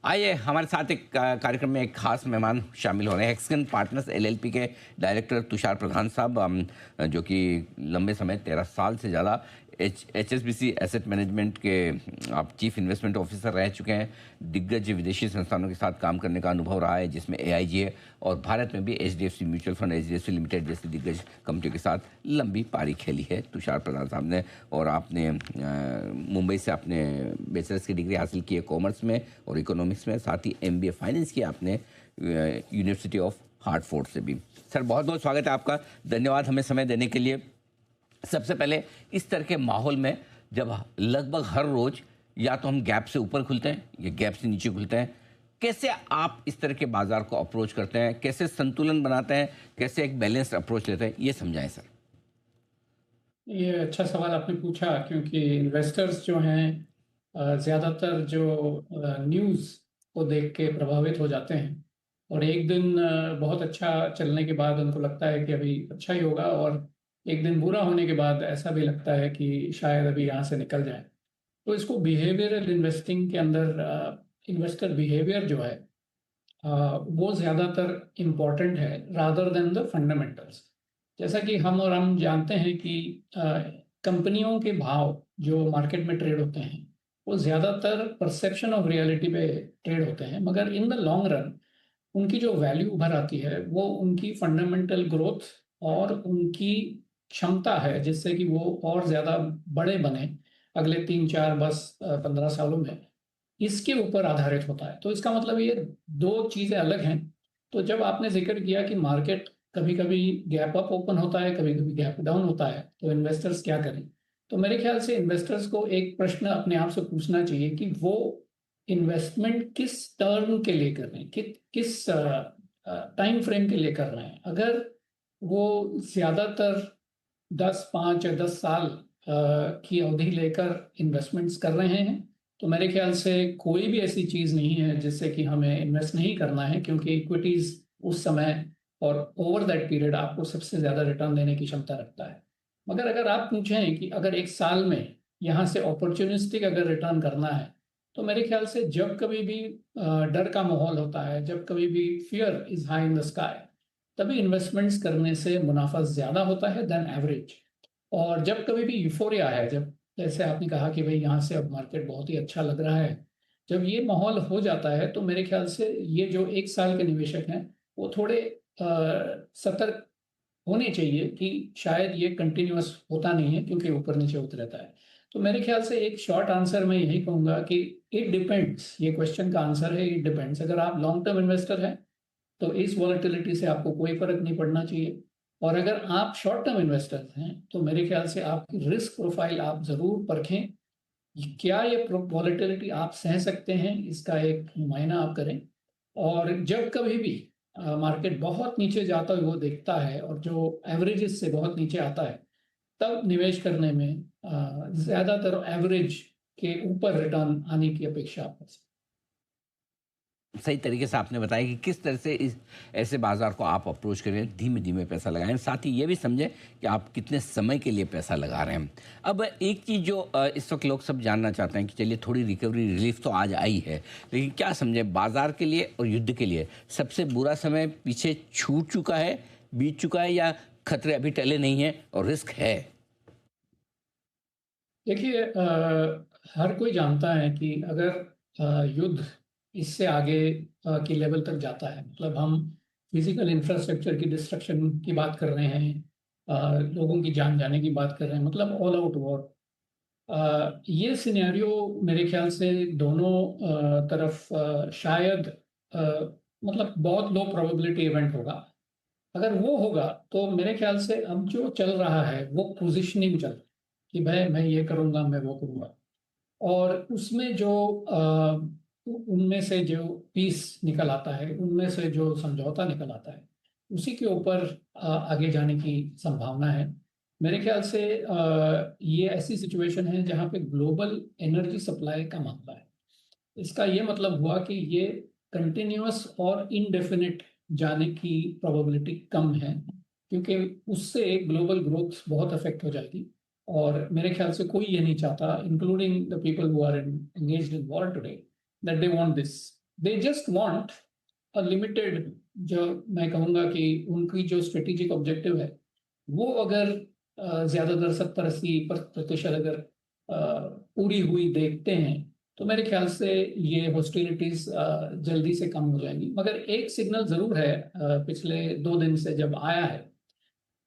आइए हमारे साथ एक कार्यक्रम में एक खास मेहमान शामिल हो रहे हैं। हेक्सगन पार्टनर्स एलएलपी के डायरेक्टर तुषार प्रधान साहब, जो कि लंबे समय 13 साल से ज़्यादा एचएसबीसी एसेट मैनेजमेंट के आप चीफ इन्वेस्टमेंट ऑफिसर रह चुके हैं। दिग्गज विदेशी संस्थानों के साथ काम करने का अनुभव रहा है, जिसमें एआईजी है, और भारत में भी HDFC mutual fund, HDFC limited जैसी दिग्गज कंपनियों के साथ लंबी पारी खेली है तुषार प्रधान साहब ने। और आपने मुंबई से आपने बैचलर्स की डिग्री हासिल की है कॉमर्स में और इकोनॉमिक्स में, साथ ही एमबीए फाइनेंस किया आपने यूनिवर्सिटी ऑफ हार्टफोर्ड से भी। सर, बहुत बहुत स्वागत है आपका, धन्यवाद हमें समय देने के लिए। सबसे पहले, इस तरह के माहौल में जब लगभग हर रोज या तो हम गैप से ऊपर खुलते हैं या गैप से नीचे खुलते हैं, कैसे आप इस तरह के बाजार को अप्रोच करते हैं, कैसे संतुलन बनाते हैं, कैसे एक बैलेंस्ड अप्रोच लेते हैं, ये समझाएं सर। ये अच्छा सवाल आपने पूछा, क्योंकि इन्वेस्टर्स जो हैं ज़्यादातर जो न्यूज़ को देख के प्रभावित हो जाते हैं, और एक दिन बहुत अच्छा चलने के बाद उनको लगता है कि अभी अच्छा ही होगा, और एक दिन बुरा होने के बाद ऐसा भी लगता है कि शायद अभी यहाँ से निकल जाए। तो इसको बिहेवियरल इन्वेस्टिंग के अंदर इन्वेस्टर बिहेवियर जो है वो ज़्यादातर इम्पॉर्टेंट है रादर देन द फंडामेंटल्स। जैसा कि हम जानते हैं कि कंपनियों के भाव जो मार्केट में ट्रेड होते हैं वो ज़्यादातर परसेप्शन ऑफ रियलिटी पे ट्रेड होते हैं, मगर इन द लॉन्ग रन उनकी जो वैल्यू उभर आती है वो उनकी फंडामेंटल ग्रोथ और उनकी क्षमता है, जिससे कि वो और ज़्यादा बड़े बने अगले 3 4 10 15 सालों में, इसके ऊपर आधारित होता है। तो इसका मतलब ये दो चीज़ें अलग हैं। तो जब आपने जिक्र किया कि मार्केट कभी कभी गैप अप ओपन होता है, कभी कभी गैप डाउन होता है, तो इन्वेस्टर्स क्या करें? तो मेरे ख्याल से इन्वेस्टर्स को एक प्रश्न अपने आप से पूछना चाहिए कि वो इन्वेस्टमेंट किस टर्म के लिए कर रहे हैं, किस टाइम फ्रेम के लिए कर रहे हैं। अगर वो ज़्यादातर 10 5 या 10 साल की अवधि लेकर इन्वेस्टमेंट्स कर रहे हैं, तो मेरे ख्याल से कोई भी ऐसी चीज़ नहीं है जिससे कि हमें इन्वेस्ट नहीं करना है, क्योंकि इक्विटीज़ उस समय और ओवर दैट पीरियड आपको सबसे ज़्यादा रिटर्न देने की क्षमता रखता है। मगर अगर आप पूछें कि अगर एक साल में यहाँ से अपॉर्चुनिस्टिक अगर रिटर्न करना है, तो मेरे ख्याल से जब कभी भी डर का माहौल होता है, जब कभी भी fear is high in the sky, तभी इन्वेस्टमेंट्स करने से मुनाफा ज़्यादा होता है देन एवरेज। और जब कभी भी यूफोरिया है, जब जैसे आपने कहा कि भाई यहाँ से अब मार्केट बहुत ही अच्छा लग रहा है, जब ये माहौल हो जाता है, तो मेरे ख्याल से ये जो एक साल के निवेशक हैं वो थोड़े सतर्क होने चाहिए कि शायद ये कंटिन्यूअस होता नहीं है, क्योंकि ऊपर नीचे होता रहता है। तो मेरे ख्याल से एक शॉर्ट आंसर मैं यही कहूँगा कि इट डिपेंड्स। ये क्वेश्चन का आंसर है इट डिपेंड्स। अगर आप लॉन्ग टर्म इन्वेस्टर हैं तो इस वॉलेटिलिटी से आपको कोई फर्क नहीं पड़ना चाहिए, और अगर आप शॉर्ट टर्म इन्वेस्टर हैं तो मेरे ख्याल से आपकी रिस्क प्रोफाइल आप ज़रूर परखें। क्या ये वॉलेटिलिटी आप सह सकते हैं, इसका एक मुआयना आप करें। और जब कभी भी मार्केट बहुत नीचे जाता है वो देखता है, और जो एवरेजेस से बहुत नीचे आता है, तब निवेश करने में ज़्यादातर एवरेज के ऊपर रिटर्न आने की अपेक्षा आप कर सकते सही तरीके से आपने बताया कि किस तरह से इस ऐसे बाजार को आप अप्रोच करें, धीमे धीमे पैसा लगाएं, साथ ही ये भी समझें कि आप कितने समय के लिए पैसा लगा रहे हैं। अब एक चीज़ जो इस वक्त लोग सब जानना चाहते हैं कि चलिए थोड़ी रिकवरी रिलीफ तो आज आई है, लेकिन क्या समझें बाजार के लिए और युद्ध के लिए सबसे बुरा समय पीछे छूट चुका है, बीत चुका है, या खतरे अभी टले नहीं हैं और रिस्क है? हैं। देखिए, हर कोई जानता है कि अगर युद्ध इससे आगे की लेवल तक जाता है, मतलब हम फिजिकल इंफ्रास्ट्रक्चर की डिस्ट्रक्शन की बात कर रहे हैं, लोगों की जान जाने की बात कर रहे हैं, मतलब ऑल आउट वॉर। ये सिनेरियो मेरे ख्याल से दोनों तरफ शायद अ, मतलब बहुत लो प्रोबेबिलिटी इवेंट होगा। अगर वो होगा तो मेरे ख्याल से अब जो चल रहा है वो पोजिशनिंग चल रहा है कि भाई मैं ये करूंगा, मैं वो करूंगा। और उसमें जो उनमें से जो पीस निकल आता है, उनमें से जो समझौता निकल आता है, उसी के ऊपर आगे जाने की संभावना है। मेरे ख्याल से ये ऐसी सिचुएशन है जहाँ पे ग्लोबल एनर्जी सप्लाई का मामला है। इसका ये मतलब हुआ कि ये कंटिन्यूअस और इनडेफिनिट जाने की प्रोबेबिलिटी कम है, क्योंकि उससे ग्लोबल ग्रोथ बहुत अफेक्ट हो जाएगी। और मेरे ख्याल से कोई ये नहीं चाहता, including the people who are engaged in war today, that they want this. They just want a limited, जो मैं कहूँगा कि उनकी जो स्ट्रेटेजिक ऑब्जेक्टिव है, वो अगर ज़्यादातर 70-80% अगर पूरी हुई देखते हैं, तो मेरे ख्याल से ये हॉस्टिलिटीज़ जल्दी से कम हो जाएँगी। मगर एक सिग्नल ज़रूर है पिछले 2 दिन से जब आया है,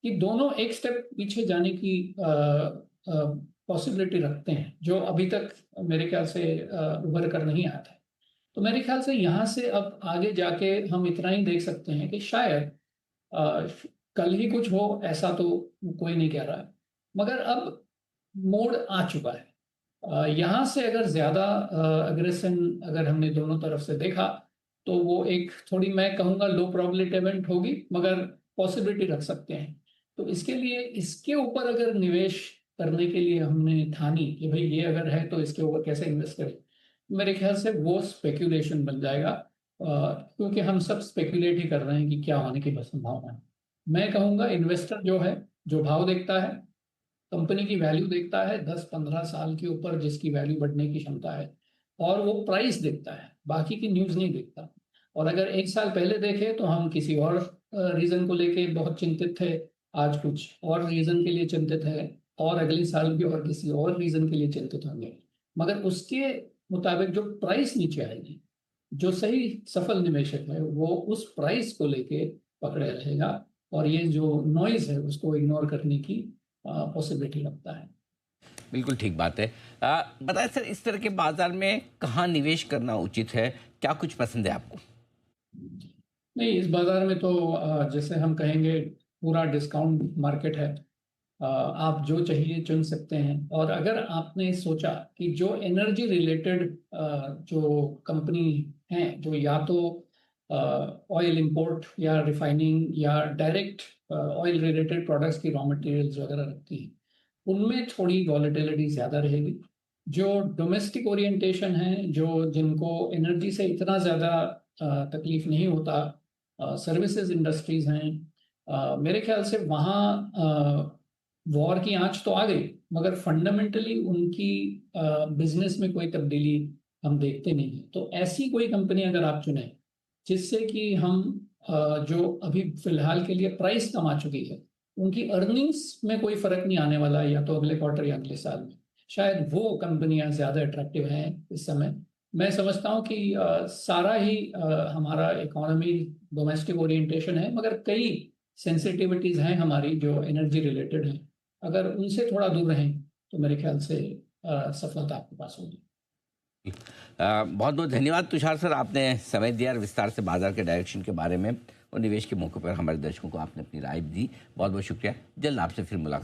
कि दोनों एक स्टेप पीछे जाने की पॉसिबिलिटी रखते हैं, जो अभी तक मेरे ख्याल से उभर कर नहीं आया था। तो मेरे ख्याल से यहाँ से अब आगे जाके हम इतना ही देख सकते हैं कि शायद अ, कल ही कुछ हो, ऐसा तो कोई नहीं कह रहा है। मगर अब मोड़ आ चुका है। यहाँ से अगर ज़्यादा अग्रेशन अगर हमने दोनों तरफ से देखा, तो वो एक थोड़ी, मैं कहूँगा, लो प्रोबेबिलिटी इवेंट होगी, मगर पॉसिबिलिटी रख सकते हैं। तो इसके लिए इसके ऊपर अगर निवेश करने के लिए हमने ठानी कि भई ये अगर है तो इसके ऊपर कैसे इन्वेस्ट करें? मेरे ख्याल से वो स्पेक्युलेशन बन जाएगा, क्योंकि हम सब स्पेक्युलेट ही कर रहे हैं कि क्या होने की बस संभावना है। मैं कहूँगा इन्वेस्टर जो है, जो भाव देखता है, कंपनी की वैल्यू देखता है, 10-15 साल के ऊपर जिसकी वैल्यू बढ़ने की क्षमता है, और वो प्राइस देखता है, बाकी की न्यूज़ नहीं देखता। और अगर 1 साल पहले देखें तो हम किसी और रीज़न को लेके बहुत चिंतित थे, आज कुछ और रीज़न के लिए चिंतित हैं, और अगले साल भी और किसी और रीज़न के लिए चिंतित होंगे। मगर उसके मुताबिक जो प्राइस नीचे आएगी, जो सही सफल निवेशक है, वो उस प्राइस को लेके पकड़े रहेगा, और ये जो नॉइज़ है उसको इग्नोर करने की पॉसिबिलिटी रखता है। बिल्कुल ठीक बात है। बताएं सर, इस तरह के बाजार में कहाँ निवेश करना उचित है? क्या कुछ पसंद है आपको? नहीं, इस बाजार में तो जैसे हम कहेंगे, पूरा डिस्काउंट मार्केट है। आप जो चाहिए चुन सकते हैं, और अगर आपने सोचा कि जो एनर्जी रिलेटेड जो कंपनी हैं, जो या तो ऑयल इंपोर्ट या रिफाइनिंग या डायरेक्ट ऑयल रिलेटेड प्रोडक्ट्स की रॉ मटेरियल्स वगैरह रखती हैं, उनमें थोड़ी वॉलेटिलिटी ज़्यादा रहेगी। जो डोमेस्टिक ओरिएंटेशन है, जो जिनको एनर्जी से इतना ज़्यादा तकलीफ नहीं होता, सर्विसेज इंडस्ट्रीज हैं, मेरे ख्याल से वहाँ वॉर की आंच तो आ गई, मगर फंडामेंटली उनकी बिजनेस में कोई तब्दीली हम देखते नहीं हैं। तो ऐसी कोई कंपनी अगर आप चुनें, जिससे कि हम जो अभी फिलहाल के लिए प्राइस कम आ चुकी है, उनकी अर्निंग्स में कोई फर्क नहीं आने वाला, या तो अगले क्वार्टर या अगले साल में, शायद वो कंपनियां ज़्यादा अट्रैक्टिव हैं इस समय। मैं समझता हूँ कि सारा ही हमारा इकोनॉमी डोमेस्टिक ओरिएंटेशन है, मगर कई सेंसिटिविटीज़ हैं हमारी जो एनर्जी रिलेटेड हैं। अगर उनसे थोड़ा दूर रहें, तो मेरे ख्याल से सफलता आपके पास होगी। बहुत बहुत धन्यवाद तुषार सर, आपने समय दिया और विस्तार से बाजार के डायरेक्शन के बारे में और निवेश के मौके पर हमारे दर्शकों को आपने अपनी राय दी। बहुत बहुत शुक्रिया। जल्द आपसे फिर मुलाकात